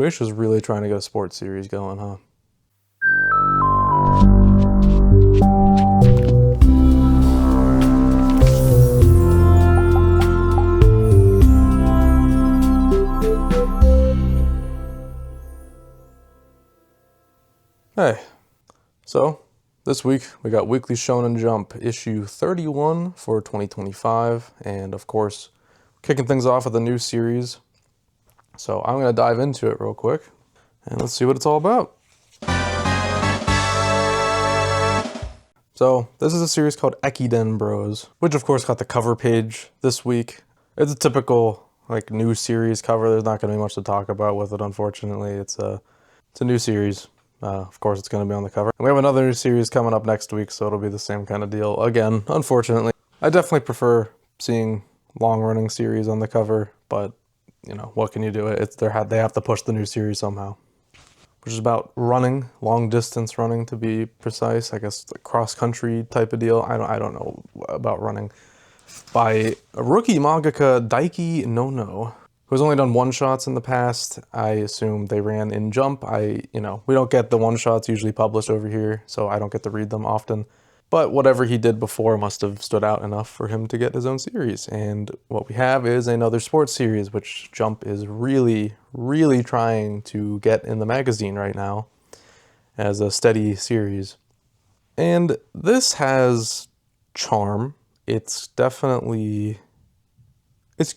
Shueisha's really trying to get a sports series going, huh? Hey, so this week we got Weekly Shonen Jump issue 31 for 2025, and of course, kicking things off with a new series. So I'm going to dive into it real quick, and let's see what it's all about. So this is a series called Ekiden Bros, which of course got the cover page this week. It's a typical like new series cover. There's not going to be much to talk about with it, unfortunately. It's a new series. Of course, it's going to be on the cover. And we have another new series coming up next week, so it'll be the same kind of deal. Again, unfortunately. I definitely prefer seeing long-running series on the cover, but, you know, what can you do? They have to push the new series somehow. Which is about running, long-distance running to be precise. I guess a cross-country type of deal. I don't know about running. By a rookie mangaka, Daiki No, who's only done one-shots in the past. I assume they ran in Jump. We don't get the one-shots usually published over here, so I don't get to read them often. But whatever he did before must have stood out enough for him to get his own series. And what we have is another sports series, which Jump is really, really trying to get in the magazine right now as a steady series. And this has charm. It's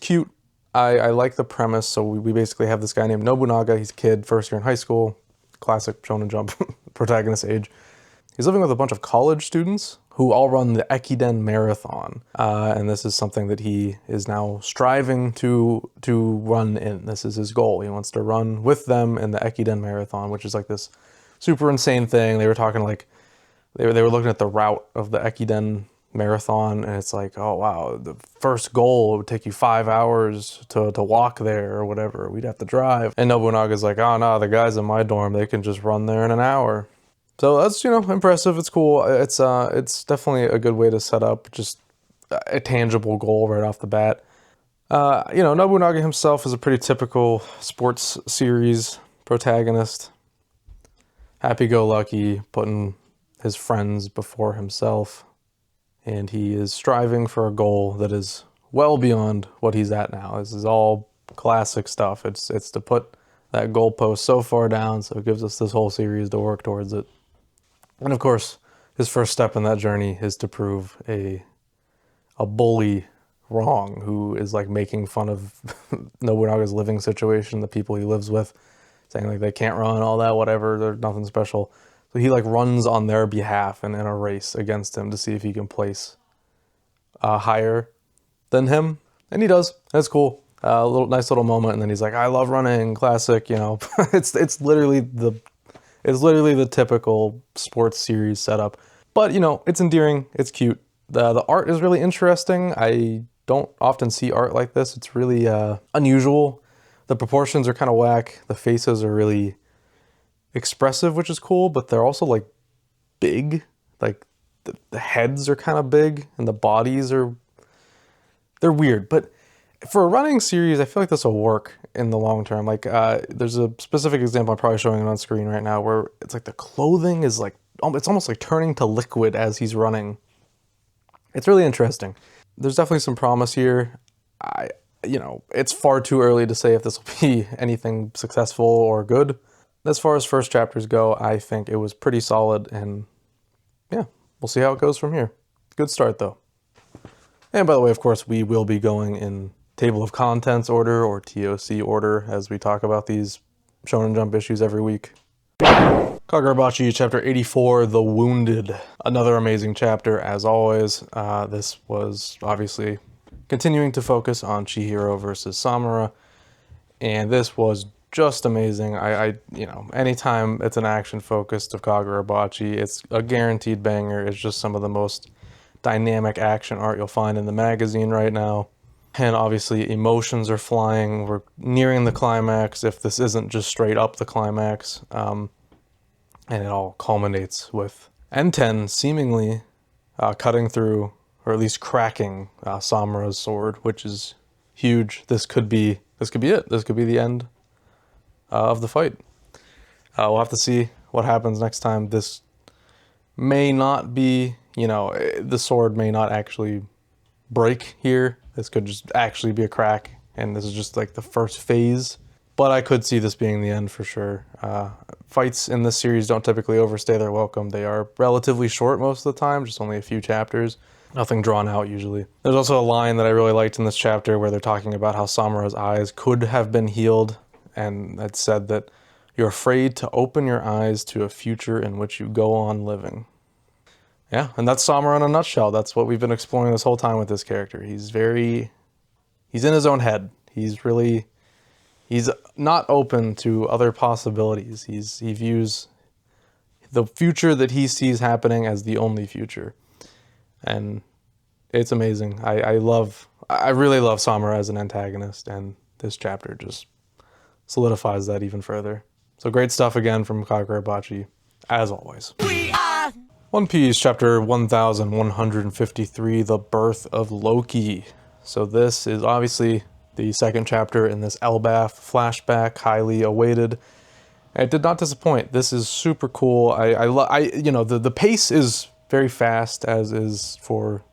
cute. I like the premise. So we basically have this guy named Nobunaga. He's a kid, first year in high school, classic Shonen Jump protagonist age. He's living with a bunch of college students who all run the Ekiden Marathon. And this is something that he is now striving to run in. This is his goal. He wants to run with them in the Ekiden Marathon, which is like this super insane thing. They were talking like, they were looking at the route of the Ekiden Marathon, and it's like, oh wow, the first goal would take you 5 hours to walk there or whatever. We'd have to drive. And Nobunaga's like, oh no, the guys in my dorm, they can just run there in an hour. So that's, impressive. It's cool. It's definitely a good way to set up just a tangible goal right off the bat. Nobunaga himself is a pretty typical sports series protagonist. Happy-go-lucky, putting his friends before himself. And he is striving for a goal that is well beyond what he's at now. This is all classic stuff. It's to put that goalpost so far down, so it gives us this whole series to work towards it. And of course, his first step in that journey is to prove a bully wrong, who is like making fun of Nobunaga's living situation, the people he lives with, saying like they can't run, all that, whatever, they're nothing special. So he like runs on their behalf and in a race against him to see if he can place higher than him. And he does. That's cool. Nice little moment. And then he's like, I love running, classic, it's literally the typical sports series setup. But it's endearing, it's cute. The art is really interesting. I don't often see art like this. It's really unusual. The proportions are kind of whack. The faces are really expressive, which is cool, but they're also like big. Like the heads are kind of big and the bodies they're weird. But for a running series, I feel like this will work in the long term. Like there's a specific example I'm probably showing it on screen right now where it's like the clothing is like, it's almost like turning to liquid as he's running. It's really interesting. There's definitely some promise here. It's far too early to say if this will be anything successful or good. As far as first chapters go, I think it was pretty solid, and yeah, we'll see how it goes from here. Good start, though. And by the way, of course, we will be going in table of contents order, or TOC order, as we talk about these Shonen Jump issues every week. Kagurabachi Chapter 84, The Wounded. Another amazing chapter, as always. This was obviously continuing to focus on Chihiro versus Samura, and this was just amazing. Anytime it's an action focused of Kagurabachi, it's a guaranteed banger. It's just some of the most dynamic action art you'll find in the magazine right now. And obviously emotions are flying. We're nearing the climax, if this isn't just straight up the climax. And it all culminates with N10 seemingly cutting through, or at least cracking, Samura's sword, which is huge. This could be it. This could be the end of the fight. We'll have to see what happens next time. This may not be, the sword may not actually break here. This could just actually be a crack, and this is just like the first phase. But I could see this being the end for sure. Fights in this series don't typically overstay their welcome. They are relatively short most of the time, just only a few chapters. Nothing drawn out usually. There's also a line that I really liked in this chapter where they're talking about how Samura's eyes could have been healed, and it said that you're afraid to open your eyes to a future in which you go on living. Yeah, and that's Samura in a nutshell. That's what we've been exploring this whole time with this character. He's in his own head. He's not open to other possibilities. He views the future that he sees happening as the only future. And it's amazing. I really love Samura as an antagonist, and this chapter just solidifies that even further. So great stuff again from Kagurabachi, as always. One Piece Chapter 1153, The Birth of Loki. So this is obviously the second chapter in this Elbaf flashback, highly awaited. It did not disappoint. This is super cool. The pace is very fast, as is for,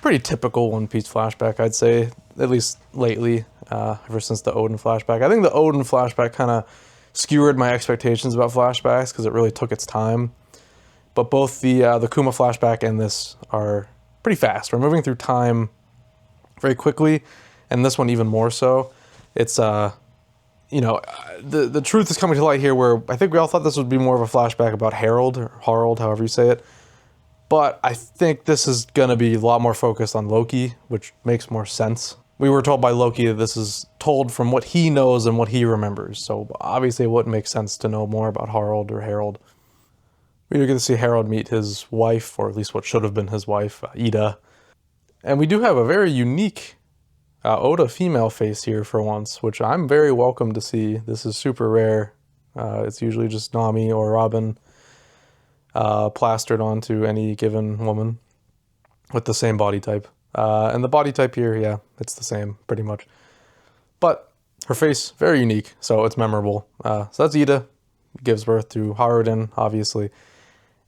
pretty typical One Piece flashback, I'd say, at least lately, ever since the Odin flashback. I think the Odin flashback kind of skewered my expectations about flashbacks because it really took its time. But both the Kuma flashback and this are pretty fast. We're moving through time very quickly, and this one even more so. It's the truth is coming to light here, where I think we all thought this would be more of a flashback about Harold, or Harald, however you say it. But I think this is going to be a lot more focused on Loki, which makes more sense. We were told by Loki that this is told from what he knows and what he remembers. So obviously it wouldn't make sense to know more about Harald or Harold. We do get to see Harold meet his wife, or at least what should have been his wife, Ida. And we do have a very unique Oda female face here for once, which I'm very welcome to see. This is super rare. It's usually just Nami or Robin plastered onto any given woman with the same body type. And the body type here, yeah, it's the same pretty much. But her face, very unique, so it's memorable. So that's Ida, gives birth to Haruden, obviously.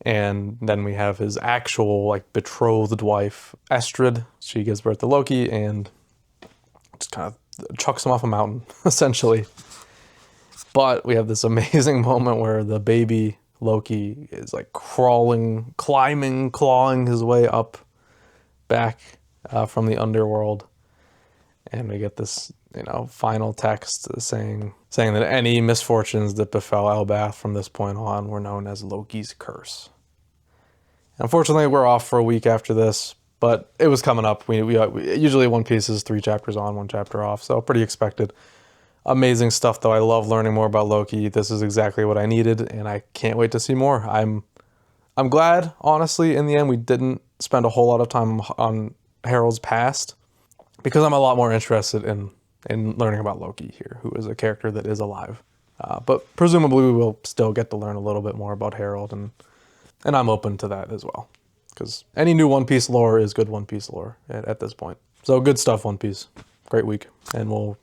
And then we have his actual, betrothed wife, Estrid. She gives birth to Loki and just kind of chucks him off a mountain, essentially. But we have this amazing moment where the baby Loki is crawling, climbing, clawing his way up back from the underworld. And we get this, final text saying that any misfortunes that befell Elbaf from this point on were known as Loki's curse. Unfortunately, we're off for a week after this, but it was coming up. We usually One Piece is 3 chapters on, 1 chapter off, so pretty expected. Amazing stuff, though. I love learning more about Loki. This is exactly what I needed, and I can't wait to see more. I'm glad, honestly, in the end, we didn't spend a whole lot of time on Harold's past, because I'm a lot more interested in learning about Loki here, who is a character that is alive. But presumably we will still get to learn a little bit more about Harold, and I'm open to that as well. Because any new One Piece lore is good One Piece lore at this point. So good stuff, One Piece. Great week. And we'll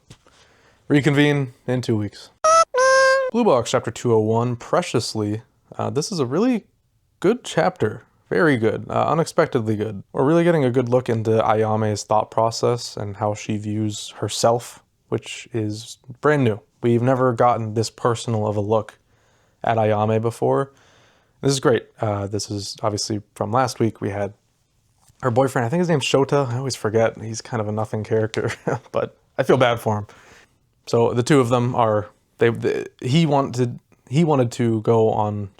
reconvene in 2 weeks. Blue Box Chapter 201, Preciously. This is a really good chapter. Very good. Unexpectedly good. We're really getting a good look into Ayame's thought process and how she views herself, which is brand new. We've never gotten this personal of a look at Ayame before. This is great. This is obviously from last week. We had her boyfriend, I think his name's Shota. I always forget. He's kind of a nothing character, but I feel bad for him. So the two of them are, he wanted to go on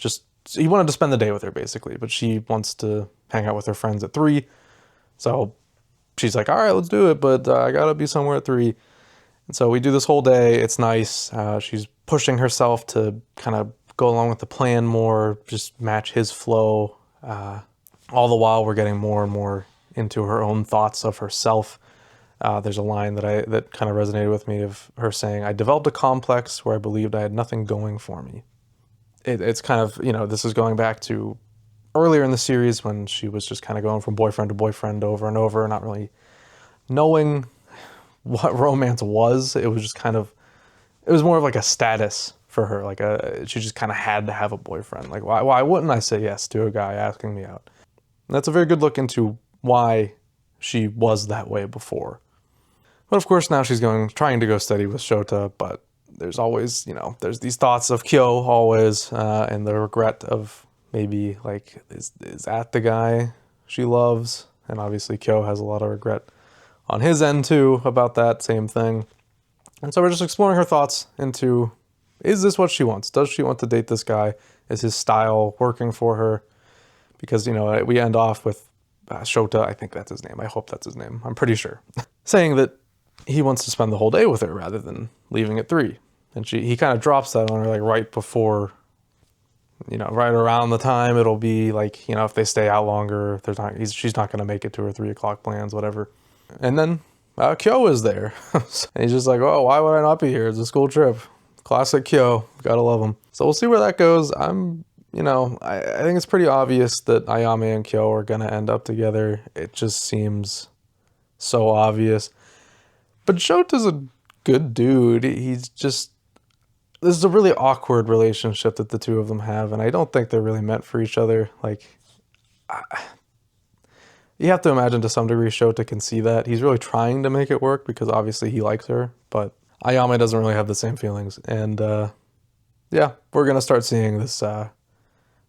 he wanted to spend the day with her, basically, but she wants to hang out with her friends at 3. So she's like, all right, let's do it, but I gotta be somewhere at 3. And so we do this whole day. It's nice. She's pushing herself to kind of go along with the plan more, just match his flow. All the while, we're getting more and more into her own thoughts of herself. There's a line that kind of resonated with me of her saying, I developed a complex where I believed I had nothing going for me. It's kind of, this is going back to earlier in the series when she was just kind of going from boyfriend to boyfriend over and over, not really knowing what romance was. It was just kind of it was more of like a status for her. Like she just kind of had to have a boyfriend. Like why wouldn't I say yes to a guy asking me out? And that's a very good look into why she was that way before. But of course now she's trying to go steady with Shota, but there's always, there's these thoughts of Kyo always, and the regret of maybe like, is that the guy she loves? And obviously Kyo has a lot of regret on his end too about that same thing. And so we're just exploring her thoughts into, is this what she wants? Does she want to date this guy? Is his style working for her? Because, we end off with Shota, I think that's his name. I hope that's his name. I'm pretty sure. Saying that he wants to spend the whole day with her rather than leaving at 3. And he kind of drops that on her like right before, right around the time it'll be like, if they stay out longer, she's not going to make it to her 3 o'clock plans, whatever. And then Kyo is there. And he's just like, oh, why would I not be here? It's a school trip. Classic Kyo. Gotta love him. So we'll see where that goes. I think it's pretty obvious that Ayame and Kyo are going to end up together. It just seems so obvious. But Shota's a good dude. This is a really awkward relationship that the two of them have, and I don't think they're really meant for each other. Like, you have to imagine to some degree Shota can see that. He's really trying to make it work because obviously he likes her, but Ayame doesn't really have the same feelings. And yeah, we're going to start seeing this. We're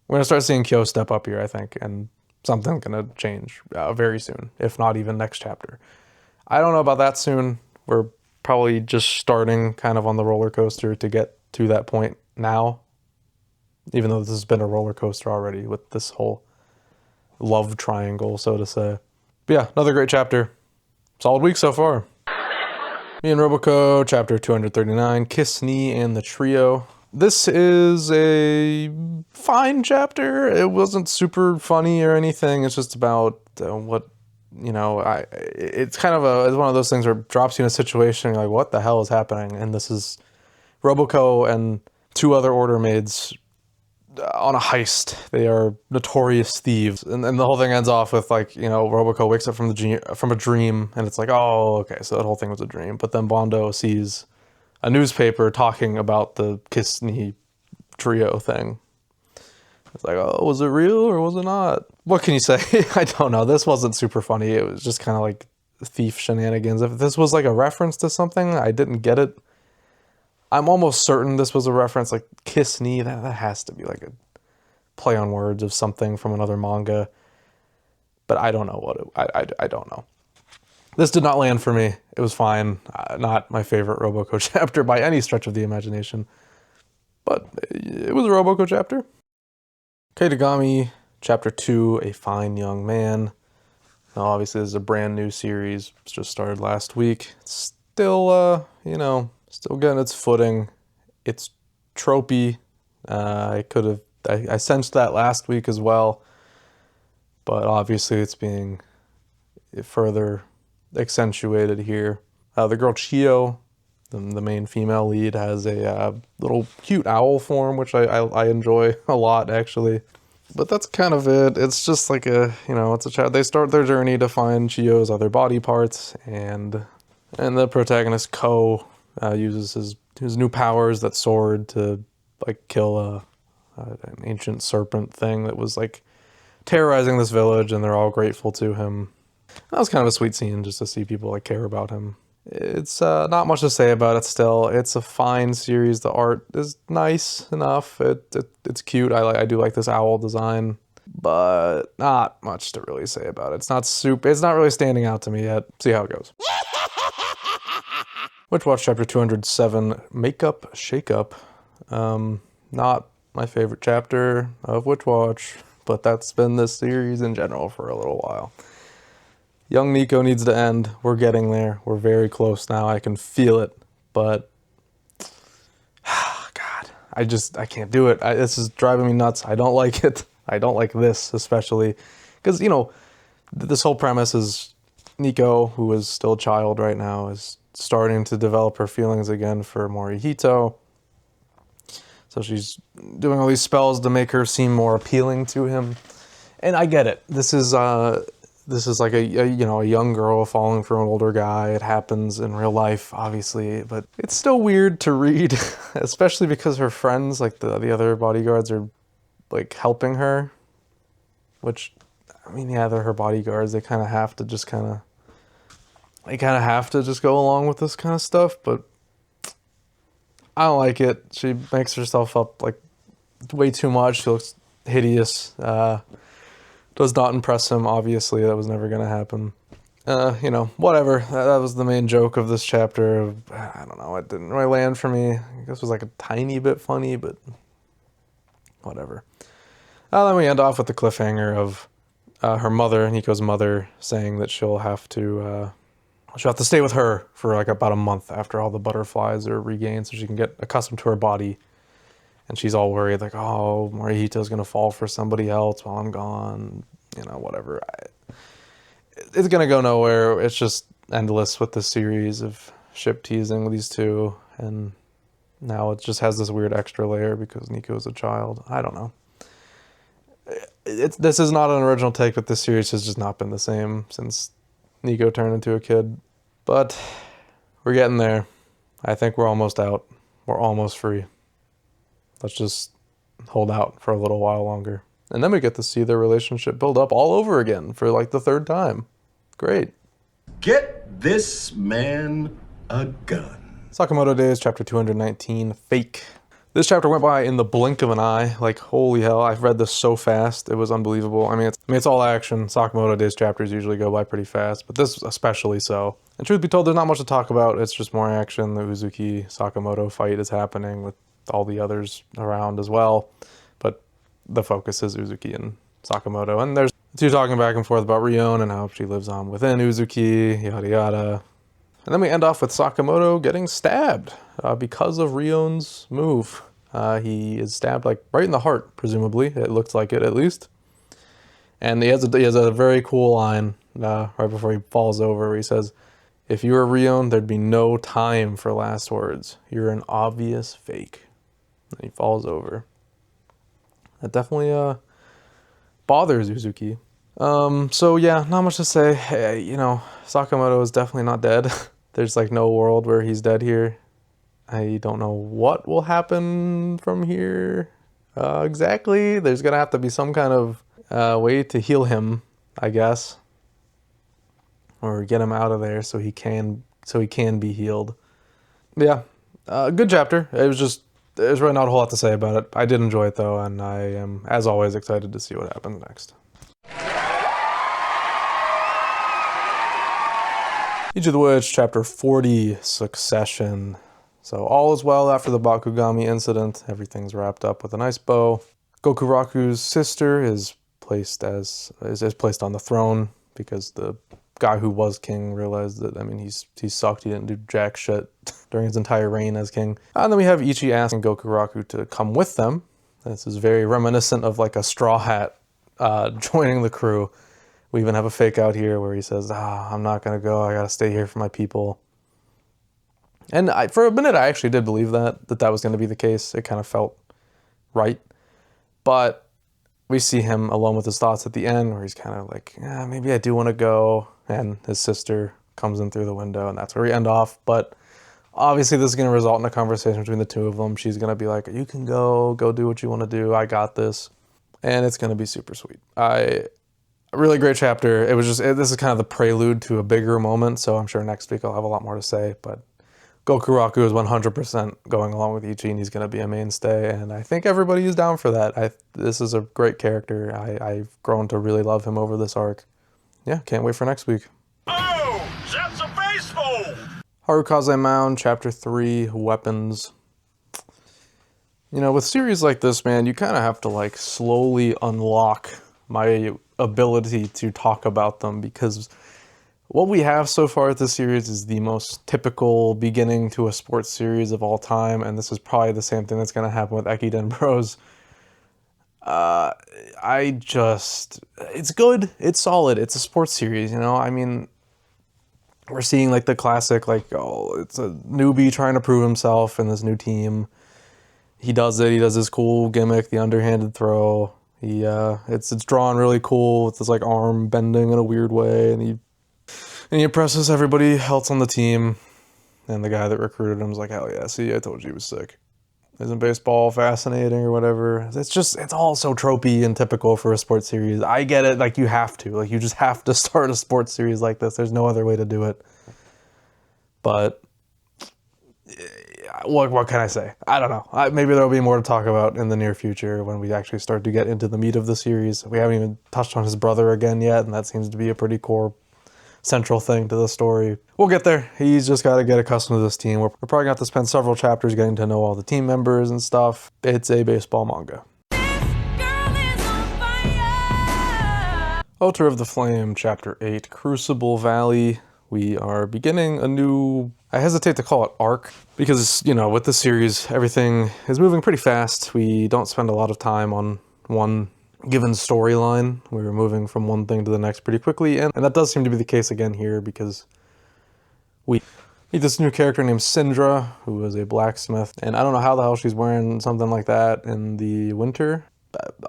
going to start seeing Kyo step up here, I think, and something's going to change very soon, if not even next chapter. I don't know about that soon. We're probably just starting kind of on the roller coaster to get to that point now, even though this has been a roller coaster already with this whole love triangle, so to say. But yeah, another great chapter. Solid week so far. Me and Roboco Chapter 239, Kiss Knee and the Trio. This is a fine chapter. It wasn't super funny or anything. It's just about it's kind of it's one of those things where it drops you in a situation, you're like, what the hell is happening? And this is Roboco and 2 other order maids on a heist. They are notorious thieves. And the whole thing ends off with like, Roboco wakes up from a dream, and it's like, oh, okay, so that whole thing was a dream. But then Bondo sees a newspaper talking about the Kiss Knee Trio thing. It's like, oh, was it real or was it not? What can you say? I don't know. This wasn't super funny. It was just kind of like thief shenanigans. If this was like a reference to something, I didn't get it. I'm almost certain this was a reference, like Kiss Knee. That has to be like a play on words of something from another manga. But I don't know what I don't know. This did not land for me. It was fine. Not my favorite Roboco chapter by any stretch of the imagination. But it was a Roboco chapter. Kaedegami Chapter 2, A Fine Young Man. Now, obviously, this is a brand new series. It's just started last week. It's still, still getting its footing. It's tropey. I sensed that last week as well. But obviously, it's being further accentuated here. The girl Chiyo, the main female lead, has a little cute owl form, which I enjoy a lot, actually. But that's kind of it. It's just like it's a child. They start their journey to find Chiyo's other body parts, and the protagonist Ko uses his new powers, that sword, to like kill an ancient serpent thing that was like terrorizing this village, and they're all grateful to him. That was kind of a sweet scene, just to see people like care about him. It's not much to say about it still. It's a fine series. The art is nice enough. It's cute. I do like this owl design, but not much to really say about it. It's not really standing out to me yet. See how it goes. Witch Watch Chapter 207, Makeup Shakeup. Not my favorite chapter of Witch Watch, but that's been this series in general for a little while. Young Nico needs to end. We're getting there. We're very close now. I can feel it, but God, I can't do it. This is driving me nuts. I don't like it. I don't like this especially, because this whole premise is Nico, who is still a child right now, is starting to develop her feelings again for Morihito. So she's doing all these spells to make her seem more appealing to him, and I get it. This is this is like a young girl falling for an older guy. It happens in real life, obviously, but it's still weird to read, especially because her friends, like the other bodyguards, are like helping her, which, I mean, yeah, they're her bodyguards. They kind of have to just go along with this kind of stuff, but I don't like it. She makes herself up like way too much. She looks hideous. Does not impress him, obviously. That was never going to happen. Whatever. That was the main joke of this chapter. I don't know. It didn't really land for me. I guess it was like a tiny bit funny, but whatever. Then we end off with the cliffhanger of her mother, Nico's mother, saying that she'll have to stay with her for like about a month after all the butterflies are regained so she can get accustomed to her body. And she's all worried, like, oh, Morihito's going to fall for somebody else while I'm gone. Whatever. It's going to go nowhere. It's just endless with this series of ship teasing with these two. And now it just has this weird extra layer because Nico's a child. I don't know. This is not an original take, but this series has just not been the same since Nico turned into a kid. But we're getting there. I think we're almost out. We're almost free. Let's just hold out for a little while longer. And then we get to see their relationship build up all over again for like the third time. Great. Get this man a gun. Sakamoto Days, chapter 219, Fake. This chapter went by in the blink of an eye. Like, holy hell, I've read this so fast. It was unbelievable. I mean, it's all action. Sakamoto Days chapters usually go by pretty fast, but this especially so. And truth be told, there's not much to talk about. It's just more action. The Uzuki-Sakamoto fight is happening with all the others around as well, but the focus is Uzuki and Sakamoto, and there's two talking back and forth about Rion and how she lives on within Uzuki, yada yada. And then we end off with Sakamoto getting stabbed because of Rion's move. He is stabbed like right in the heart, presumably. It looks like it, at least. And he has a very cool line right before he falls over where he says, "If you were Rion, there'd be no time for last words. You're an obvious fake." And he falls over. That definitely bothers Uzuki. So yeah, not much to say. Hey, Sakamoto is definitely not dead. There's like no world where he's dead here. I don't know what will happen from here exactly. There's gonna have to be some kind of way to heal him, I guess, or get him out of there so he can be healed. Yeah, good chapter. There's really not a whole lot to say about it. I did enjoy it though, and I am, as always, excited to see what happens next. Ichi the Witch, chapter 40, Succession. So all is well after the Bakugami incident. Everything's wrapped up with a nice bow. Gokuraku's sister is placed on the throne because the guy who was king realized that, he sucked. He didn't do jack shit during his entire reign as king. And then we have Ichi asking Gokuraku to come with them. This is very reminiscent of like a Straw Hat joining the crew. We even have a fake out here where he says, I'm not going to go. I got to stay here for my people. And for a minute, I actually did believe that was going to be the case. It kind of felt right. But we see him alone with his thoughts at the end where he's kind of like, maybe I do want to go. And his sister comes in through the window, and that's where we end off. But obviously this is going to result in a conversation between the two of them. She's going to be like, you can go do what you want to do. I got this. And it's going to be super sweet. A really great chapter. This is kind of the prelude to a bigger moment, so I'm sure next week I'll have a lot more to say, but Gokuraku is 100% going along with Ichi, and he's going to be a mainstay, and I think everybody is down for that. This is a great character. I've grown to really love him over this arc. Yeah, can't wait for next week. Oh, that's a baseball! Harukaze Mound, chapter 3, Weapons. With series like this, man, you kind of have to like slowly unlock my ability to talk about them, because what we have so far at this series is the most typical beginning to a sports series of all time, and this is probably the same thing that's going to happen with Ekiden Bros. It's good, it's solid, it's a sports series, we're seeing like the classic, it's a newbie trying to prove himself in this new team. He does his cool gimmick, the underhanded throw. It's drawn really cool with this like arm bending in a weird way, and he impresses everybody else on the team. And the guy that recruited him is like, hell yeah, see, I told you he was sick. Isn't baseball fascinating or whatever? It's all so tropey and typical for a sports series. I get it, like you have to. Like you just have to start a sports series like this. There's no other way to do it. But what can I say? I don't know. Maybe there'll be more to talk about in the near future when we actually start to get into the meat of the series. We haven't even touched on his brother again yet, and that seems to be a pretty core central thing to the story. We'll get there. He's just got to get accustomed to this team. We're probably going to have to spend several chapters getting to know all the team members and stuff. It's a baseball manga. Altar of the Flame, Chapter 8, Crucible Valley. We are beginning a new, I hesitate to call it arc, because, you know, with the series, everything is moving pretty fast. We don't spend a lot of time on one given storyline. We're moving from one thing to the next pretty quickly, and that does seem to be the case again here, because we meet this new character named Syndra, who is a blacksmith, and I don't know how the hell she's wearing something like that in the winter.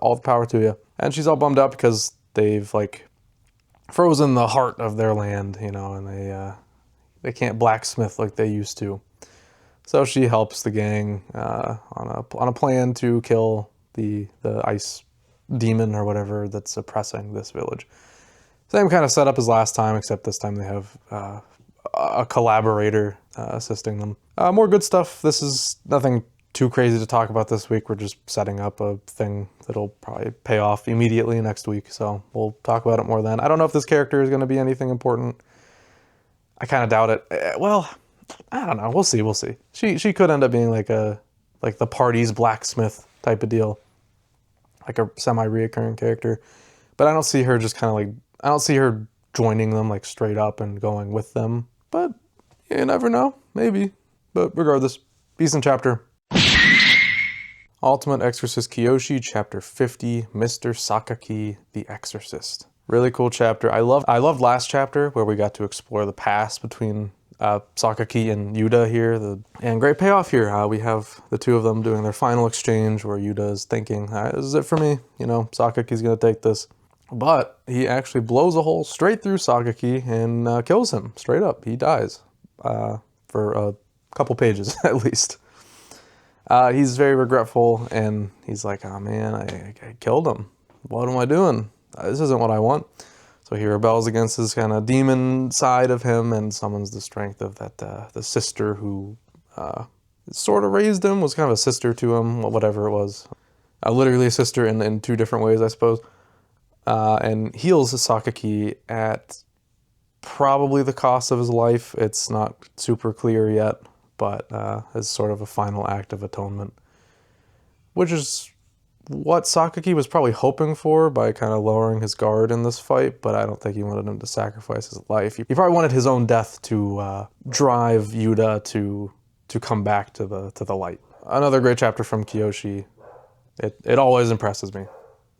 All the power to you. And she's all bummed out because they've like frozen the heart of their land, you know, and they can't blacksmith like they used to. So she helps the gang on a plan to kill the ice demon or whatever that's oppressing this village. Same kind of setup as last time, except this time they have a collaborator assisting them. More good stuff. This is nothing too crazy to talk about this week. We're just setting up a thing that'll probably pay off immediately next week, so we'll talk about it more then. I don't know if this character is going to be anything important. I kind of doubt it. Well, I don't know. We'll see. We'll see. She could end up being like the party's blacksmith type of deal, like a semi-reoccurring character. But I don't see her just kind of like, I don't see her joining them like straight up and going with them. But you never know. Maybe. But regardless, decent chapter. Ultimate Exorcist Kiyoshi, Chapter 50, Mr. Sakaki, the Exorcist. Really cool chapter. I loved last chapter where we got to explore the past between Sakaki and Yuta here. And great payoff here. We have the two of them doing their final exchange where Yuta is thinking, all right, this is it for me. You know, Sakaki's going to take this. But he actually blows a hole straight through Sakaki and kills him straight up. He dies for a couple pages at least. He's very regretful, and he's like, oh man, I killed him. What am I doing? This isn't what I want. So he rebels against his kind of demon side of him and summons the strength of that the sister who sort of raised him, was kind of a sister to him, whatever it was. Literally a sister in two different ways, I suppose. And heals Sakaki at probably the cost of his life. It's not super clear yet, but as sort of a final act of atonement, which is what Sakaki was probably hoping for by kind of lowering his guard in this fight, but I don't think he wanted him to sacrifice his life. He probably wanted his own death to drive Yuta to come back to the light. Another great chapter from Kiyoshi. It always impresses me,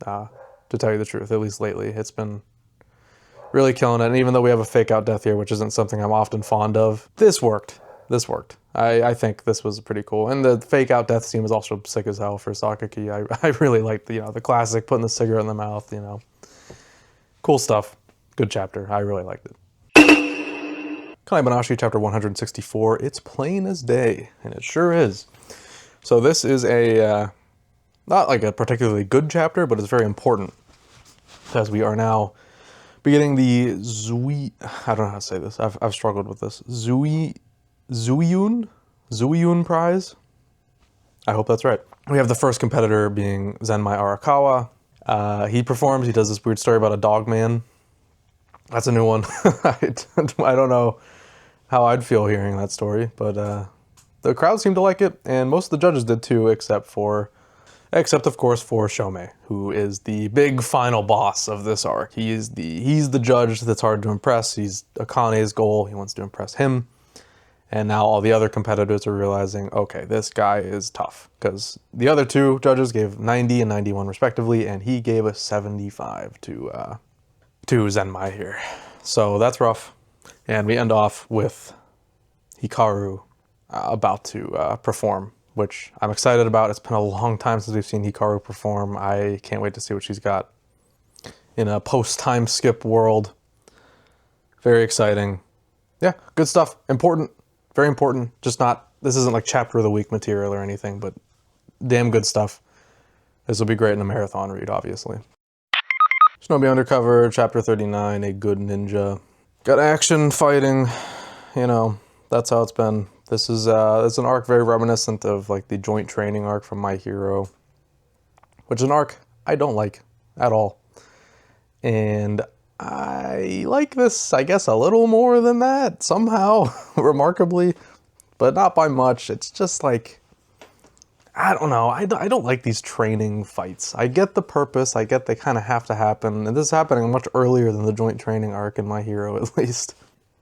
to tell you the truth, at least lately. It's been really killing it, and even though we have a fake out death here, which isn't something I'm often fond of, this worked. This worked. I think this was pretty cool. And the fake out death scene was also sick as hell for Sakaki. I really liked the classic putting the cigarette in the mouth, Cool stuff. Good chapter. I really liked it. Akane-banshi Chapter 164. It's plain as day, and it sure is. So this is not like a particularly good chapter, but it's very important because we are now beginning the I don't know how to say this. I've struggled with this. Zuiyun Prize. I hope that's right. We have the first competitor being Zenmai Arakawa. He performs. He does this weird story about a dog man. That's a new one. I don't know how I'd feel hearing that story, but the crowd seemed to like it, and most of the judges did too, except of course for Shomei, who is the big final boss of this arc. He's the judge that's hard to impress. He's Akane's goal. He wants to impress him. And now all the other competitors are realizing, okay, this guy is tough. Because the other two judges gave 90 and 91 respectively, and he gave a 75 to Zenmai here. So that's rough. And we end off with Hikaru about to perform which I'm excited about. It's been a long time since we've seen Hikaru perform. I can't wait to see what she's got in a post-time skip world. Very exciting. Yeah, good stuff. Important. Very important. Just not, this isn't like chapter of the week material or anything, but damn good stuff. This will be great in a marathon read, obviously. Shinobi Undercover, Chapter 39, A Good Ninja. Got action, fighting, you know, that's how it's been. This is it's an arc very reminiscent of like the joint training arc from My Hero, which is an arc I don't like at all. And I like this, I guess, a little more than that, somehow, remarkably, but not by much. It's just like, I don't know, I don't like these training fights. I get the purpose, I get they kind of have to happen, and this is happening much earlier than the joint training arc in My Hero, at least.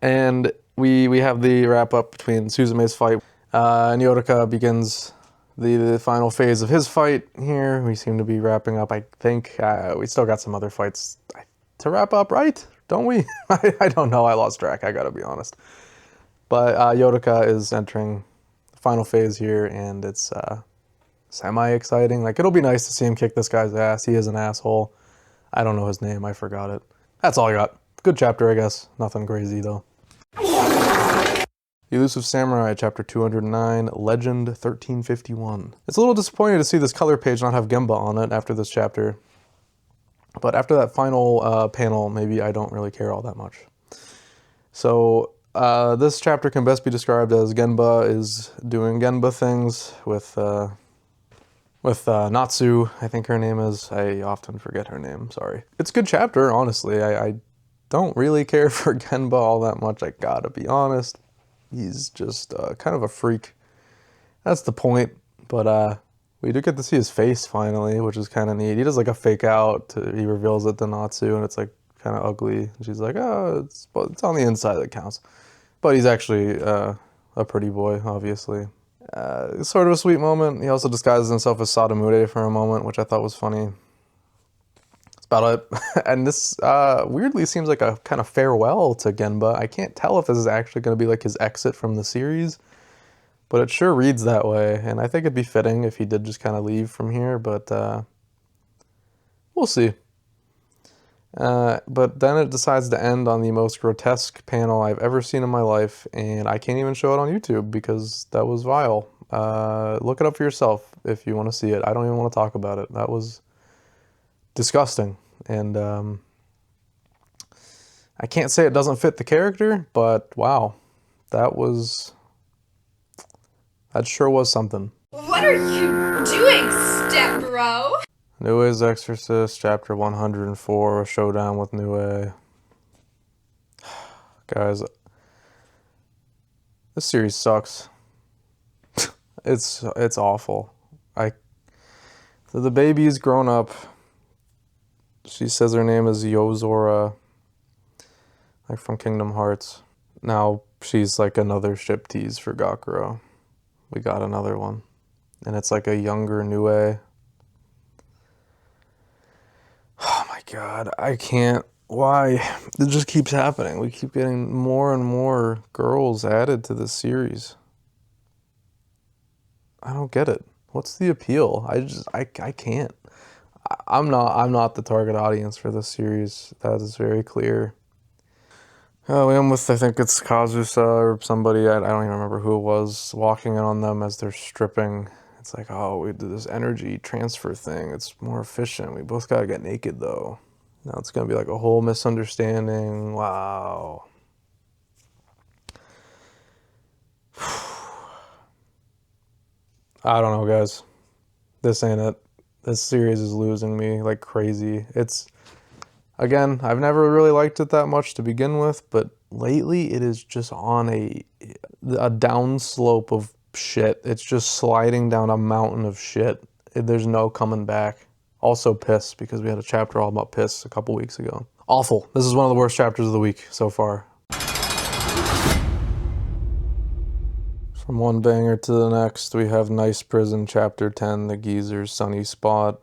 And we have the wrap-up between Suzume's fight. Nyoruka begins the final phase of his fight here. We seem to be wrapping up, I think. We still got some other fights to wrap up, right? Don't we? I don't know. I lost track. I gotta be honest. But Yoruka is entering the final phase here, and it's semi-exciting. Like, it'll be nice to see him kick this guy's ass. He is an asshole. I don't know his name. I forgot it. That's all I got. Good chapter, I guess. Nothing crazy, though. Elusive Samurai, Chapter 209, Legend 1351. It's a little disappointing to see this color page not have Gemba on it after this chapter. But after that final panel, maybe I don't really care all that much. So this chapter can best be described as Genba is doing Genba things with Natsu, I think her name is. I often forget her name, sorry. It's a good chapter, honestly. I don't really care for Genba all that much, I gotta be honest. He's just kind of a freak. That's the point. But we do get to see his face finally, which is kind of neat. He does like a fake out. He reveals it to Natsu, and it's like kind of ugly. And she's like, oh, it's on the inside that counts. But he's actually a pretty boy, obviously. Sort of a sweet moment. He also disguises himself as Sadamure for a moment, which I thought was funny. That's about it. And this weirdly seems like a kind of farewell to Genba. I can't tell if this is actually going to be like his exit from the series, but it sure reads that way. And I think it'd be fitting if he did just kind of leave from here, but we'll see. But then it decides to end on the most grotesque panel I've ever seen in my life, and I can't even show it on YouTube because that was vile. Look it up for yourself if you want to see it. I don't even want to talk about it. That was disgusting, and I can't say it doesn't fit the character, but wow, that sure was something. What are you doing, step bro? Nue's Exorcist, Chapter 104, Showdown with Nue. Guys, this series sucks. It's awful. The baby's grown up. She says her name is Yozora, like from Kingdom Hearts. Now she's like another ship tease for Gakuro. We got another one. And it's like a younger Nue. Oh my god, I can't. Why? It just keeps happening. We keep getting more and more girls added to this series. I don't get it. What's the appeal? I can't. I'm not the target audience for this series. That is very clear. We end with, I think it's Kazusa or somebody, I don't even remember who it was, walking in on them as they're stripping. It's like, oh, we do this energy transfer thing. It's more efficient. We both gotta get naked though. Now it's gonna be like a whole misunderstanding. Wow. I don't know, guys. This ain't it. This series is losing me like crazy. It's, again, I've never really liked it that much to begin with, but lately it is just on a downslope of shit. It's just sliding down a mountain of shit. There's no coming back. Also piss, because we had a chapter all about piss a couple weeks ago. Awful. This is one of the worst chapters of the week so far. From one banger to the next, we have Nice Prison, Chapter 10, The Geezer's Sunny Spot.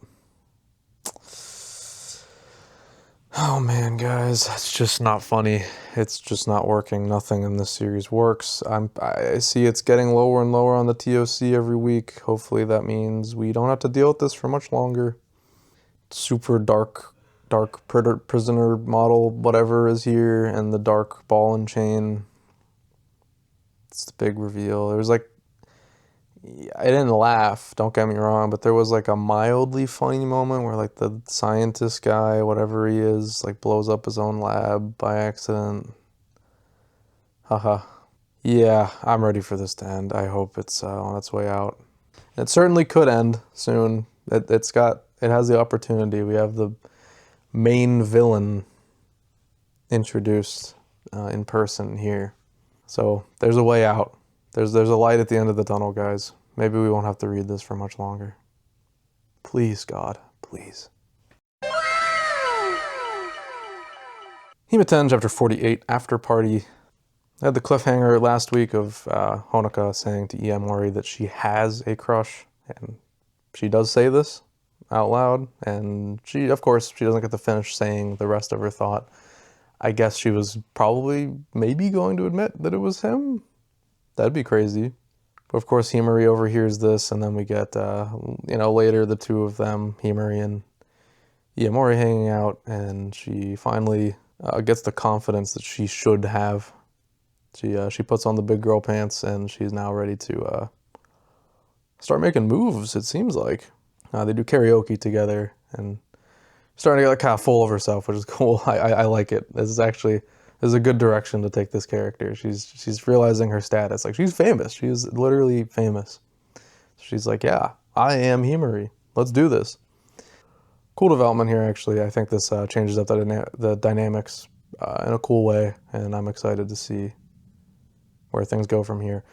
Oh man, guys, it's just not funny. It's just not working. Nothing in this series works. I see it's getting lower and lower on the TOC every week. Hopefully that means we don't have to deal with this for much longer. Super dark prisoner model, whatever is here, and the dark ball and chain. It's the big reveal. There's like, I didn't laugh, don't get me wrong, but there was like a mildly funny moment where like the scientist guy, whatever he is, like blows up his own lab by accident. Haha. Yeah, I'm ready for this to end. I hope it's on its way out. It certainly could end soon. It has the opportunity. We have the main villain introduced in person here. So there's a way out. There's a light at the end of the tunnel, guys. Maybe we won't have to read this for much longer. Please, God, please. Hima-ten Chapter 48, After Party. I had the cliffhanger last week of Honoka saying to Iamori that she has a crush, and she does say this out loud, and she, of course, she doesn't get to finish saying the rest of her thought. I guess she was probably maybe going to admit that it was him. That'd be crazy. But of course, Himari overhears this, and then we get, later the two of them, Himari and Iamori, hanging out, and she finally gets the confidence that she should have. She puts on the big girl pants, and she's now ready to start making moves, it seems like. They do karaoke together, and starting to get kind of full of herself, which is cool. I like it. This is a good direction to take this character. She's realizing her status. Like, she's famous. She's literally famous. She's like, yeah, I am Himari. Let's do this. Cool development here, actually. I think this changes up the dynamics in a cool way, and I'm excited to see where things go from here.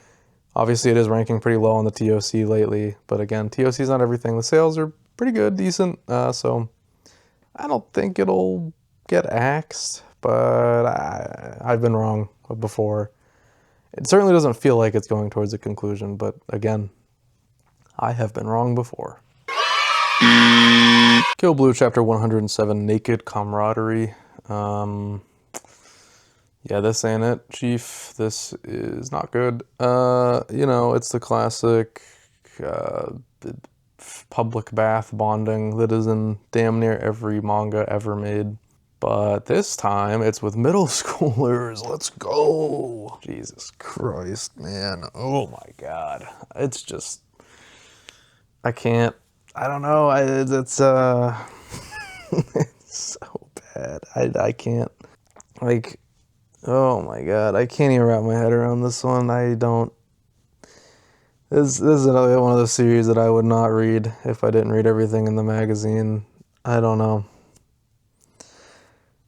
Obviously, it is ranking pretty low on the TOC lately, but again, TOC is not everything. The sales are pretty good, decent, so I don't think it'll get axed, but I've been wrong before. It certainly doesn't feel like it's going towards a conclusion, but again, I have been wrong before. Kill Blue Chapter 107, Naked Camaraderie. Yeah, this ain't it, Chief. This is not good. It's the classic public bath bonding that is in damn near every manga ever made. But this time, it's with middle schoolers. Let's go. Jesus Christ, man. Oh my God. It's just, I can't, I don't know. It's it's so bad. I can't, like, oh my God. I can't even wrap my head around this one. This is another one of the series that I would not read if I didn't read everything in the magazine. I don't know.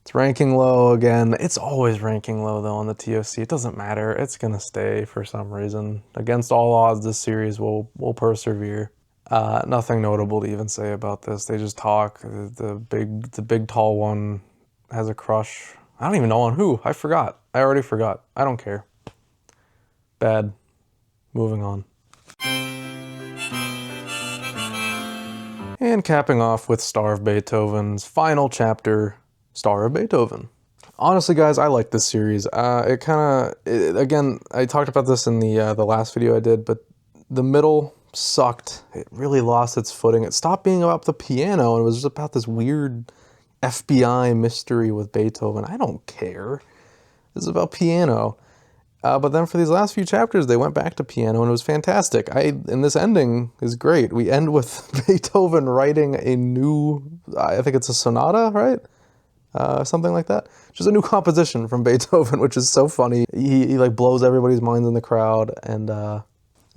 It's ranking low again. It's always ranking low though on the TOC. It doesn't matter. It's gonna stay for some reason. Against all odds, this series will persevere. Nothing notable to even say about this. They just talk. The big tall one has a crush. I don't even know on who. I forgot. I already forgot. I don't care. Bad. Moving on. And capping off with Star of Beethoven's final chapter, Star of Beethoven. Honestly, guys, I like this series. Again, I talked about this in the last video I did, but the middle sucked. It really lost its footing. It stopped being about the piano, and it was just about this weird FBI mystery with Beethoven. I don't care. This is about piano. But then for these last few chapters, they went back to piano, and it was fantastic. And this ending is great. We end with Beethoven writing a new, I think it's a sonata, right? Something like that. Just a new composition from Beethoven, which is so funny. He like blows everybody's minds in the crowd. And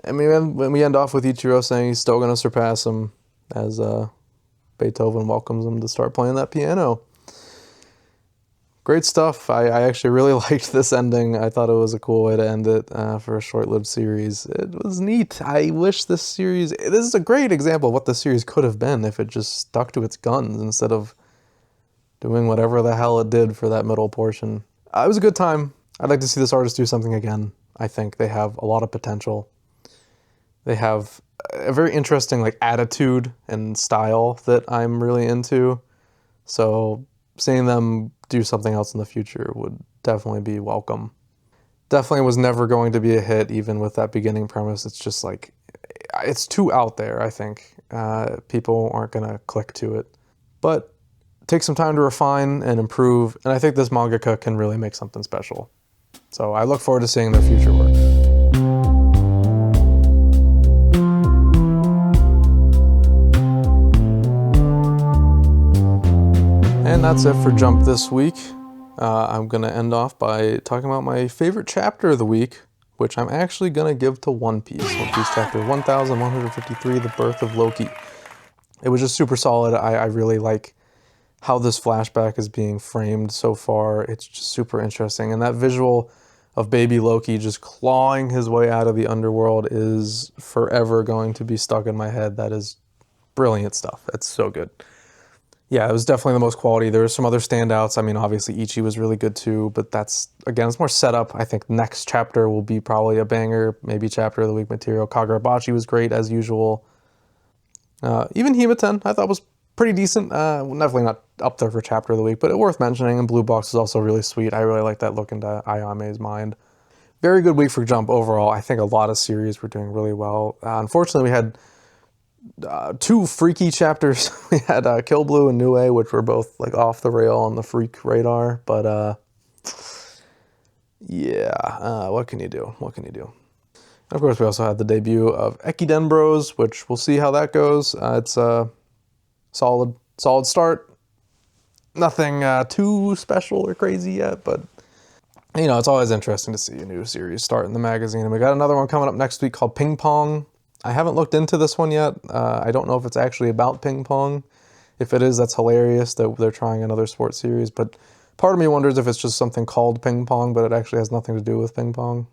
when we end off with Ichiro saying he's still going to surpass him as Beethoven welcomes him to start playing that piano. Great stuff. I actually really liked this ending. I thought it was a cool way to end it for a short-lived series. It was neat. I wish this is a great example of what this series could have been if it just stuck to its guns instead of doing whatever the hell it did for that middle portion. It was a good time. I'd like to see this artist do something again. I think they have a lot of potential. They have a very interesting attitude and style that I'm really into. So seeing them do something else in the future would definitely be welcome. Definitely was never going to be a hit, even with that beginning premise. It's just like, it's too out there, I think. People aren't going to click to it. But take some time to refine and improve, and I think this mangaka can really make something special. So I look forward to seeing their future work. And that's it for Jump this week. I'm going to end off by talking about my favorite chapter of the week, which I'm actually going to give to One Piece. One Piece chapter 1153, The Birth of Loki. It was just super solid. I really like how this flashback is being framed so far. It's just super interesting. And that visual of baby Loki just clawing his way out of the underworld is forever going to be stuck in my head. That is brilliant stuff. That's so good. Yeah, it was definitely the most quality. There were some other standouts. I mean, obviously Ichi was really good too, but that's, again, it's more setup. I think next chapter will be probably a banger, maybe chapter of the week material. Kagurabachi was great as usual. Even Hima-ten I thought was pretty decent. Definitely not up there for chapter of the week, but worth mentioning. And Blue Box is also really sweet. I really like that look into Ayame's mind. Very good week for Jump overall. I think a lot of series were doing really well. Unfortunately, we had two freaky chapters. We had Kill Blue and Nue, which were both like off the rail on the freak radar. But yeah, what can you do? What can you do? And of course, we also had the debut of Ekiden Bros, which we'll see how that goes. It's a solid start. Nothing too special or crazy yet, but you know, it's always interesting to see a new series start in the magazine. And we got another one coming up next week called Ping Pong. I haven't looked into this one yet. I don't know if it's actually about ping pong. If it is, that's hilarious that they're trying another sports series. But part of me wonders if it's just something called ping pong, but it actually has nothing to do with ping pong.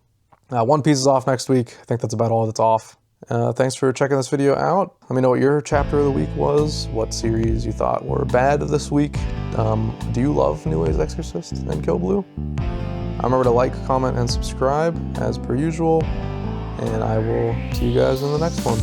One Piece is off next week. I think that's about all that's off. Thanks for checking this video out. Let me know what your chapter of the week was, what series you thought were bad this week. Do you love Nue's Exorcist and Kill Blue? Remember to like, comment, and subscribe as per usual. And I will see you guys in the next one.